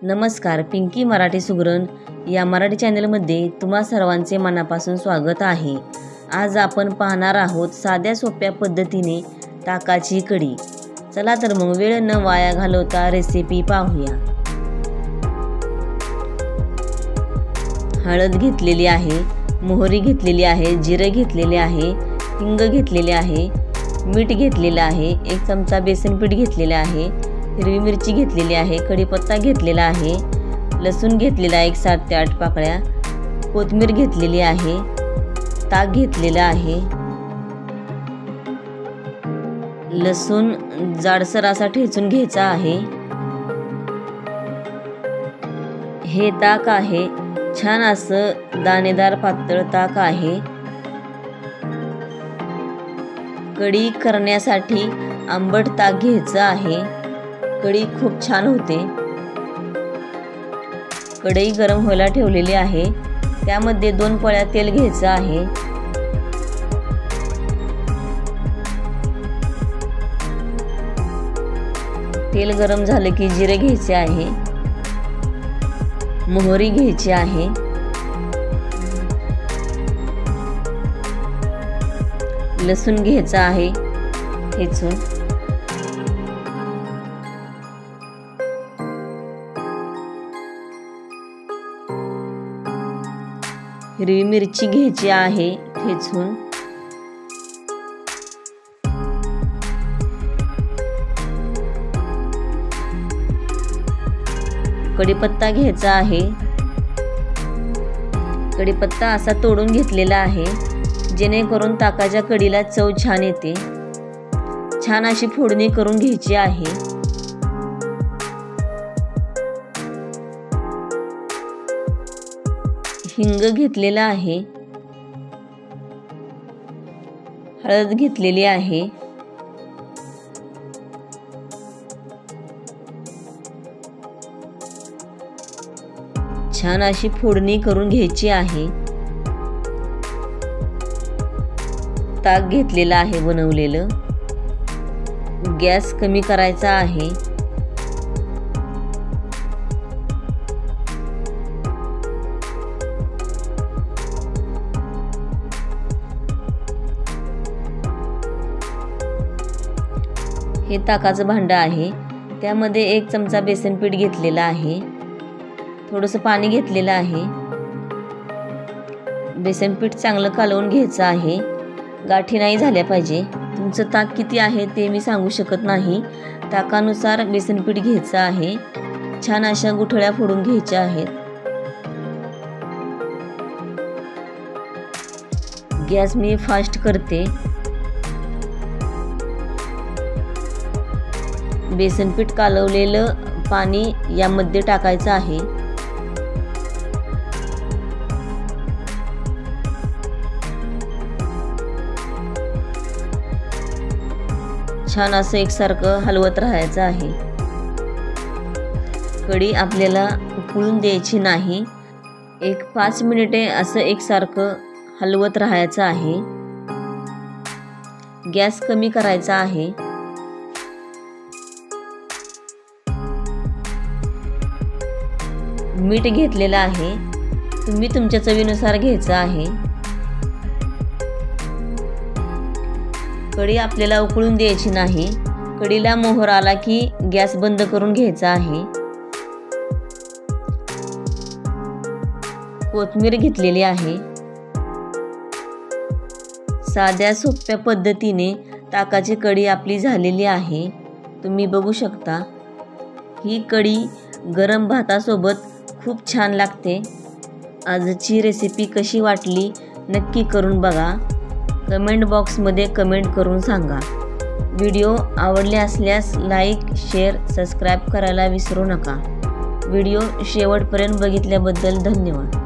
नमस्कार, पिंकी मराठी सुगरण या मराठी चॅनलमध्ये तुम्हा सर्वांचे मनापासून स्वागत आहे। आज आपण पाहणार आहोत साध्या सोप्या पद्धतीने ताकाची कढी। चला तर मग वेळ न वाया घालवता रेसिपी पाहूया। हळद घेतलेली आहे, मोहरी घेतलेली आहे, जिरे घेतलेले आहे, हिंग घेतलेले आहे, मीठ घेतलेले आहे, 1 चमचा बेसन पीठ घेतलेले आहे, हिरवी मिरची घेतलेली आहे, कढीपत्ता घेतलेला आहे, लसूण घेतलेला आहे 7 ते 8 पाकळ्या, कोथिंबीर घेतलेली आहे, ताक घेतलेला आहे, लसूण जाडसर असा ठेचून घ्यायचा आहे। हे ताक आहे, छान असं दाणेदार पातळ ताक आहे। कढी करण्यासाठी आंबट ताक घ्यायचं आहे। कढी खूप छान होते। कढई गरम व्हायला ठेवलेली आहे, त्यामध्ये 2 पळ्या तेल घ्यायचं आहे। तेल गरम झाले की जिरे घ्यायचे आहे, मोहरी घ्यायची आहे, लसूण घ्यायचा आहे ठेचून, हिरवी मिरची घ्यायची आहे ठेचून, कढीपत्ता घ्यायचा आहे। कढीपत्ता असा तोडून घेतलेला आहे, जेणेकरून ताकाच्या कढीला चव छान येते। छान अशी फोडणी करून घ्यायची आहे। हिंग घेतलेला आहे, हळद घेतलेली आहे, छान अशी फोडणी करून घ्यायची आहे। ताक घेतलेलं आहे बनवलेलं। गॅस कमी करायचा आहे। हे ताकाचं भांडं आहे, त्यामध्ये 1 चमचा बेसन पीठ घेतलेला आहे, थोडंसं पाणी घेतलेलं आहे। बेसन पीठ चांगलं कालवून घ्यायचं आहे, गाठी नाही झाल्या पाहिजे। तुमचं ताक किती आहे ते मी सांगू शकत नाही, ताकानुसार बेसन पीठ घ्यायचं आहे। छान अशा गुठळ्या फोडून घ्यायच्या आहेत। गॅस मी फास्ट करते। बेसन पीठ कालवलेलं पाणी यामध्ये टाकायचं आहे। छान असं एकसारखं हलवत राहायचं आहे। कढी आपल्याला उकळून द्यायची नाही, 5 मिनिटे असं एकसारखं हलवत राहायचं आहे। गॅस कमी करायचा आहे। मीठ घेतलेलं आहे, तुम्ही तुमच्या चवीनुसार घ्यायचं आहे। कढी आपल्याला उकळून द्यायची नाही, कढीला मोहर आला की गॅस बंद करून घ्यायचा आहे। कोथिंबीर घेतलेली आहे। साध्या सोप्या पद्धतीने ताकाची कढी आपली झालेली आहे, तुम्ही बघू शकता। ही कढी गरम भातासोबत खूप छान लागते। आजची रेसिपी कशी वाटली नक्की करून बघा, कमेंट बॉक्समध्ये कमेंट करून सांगा। व्हिडिओ आवडले असल्यास लाईक, शेअर, सबस्क्राईब करायला विसरू नका। व्हिडिओ शेवटपर्यंत बघितल्याबद्दल धन्यवाद।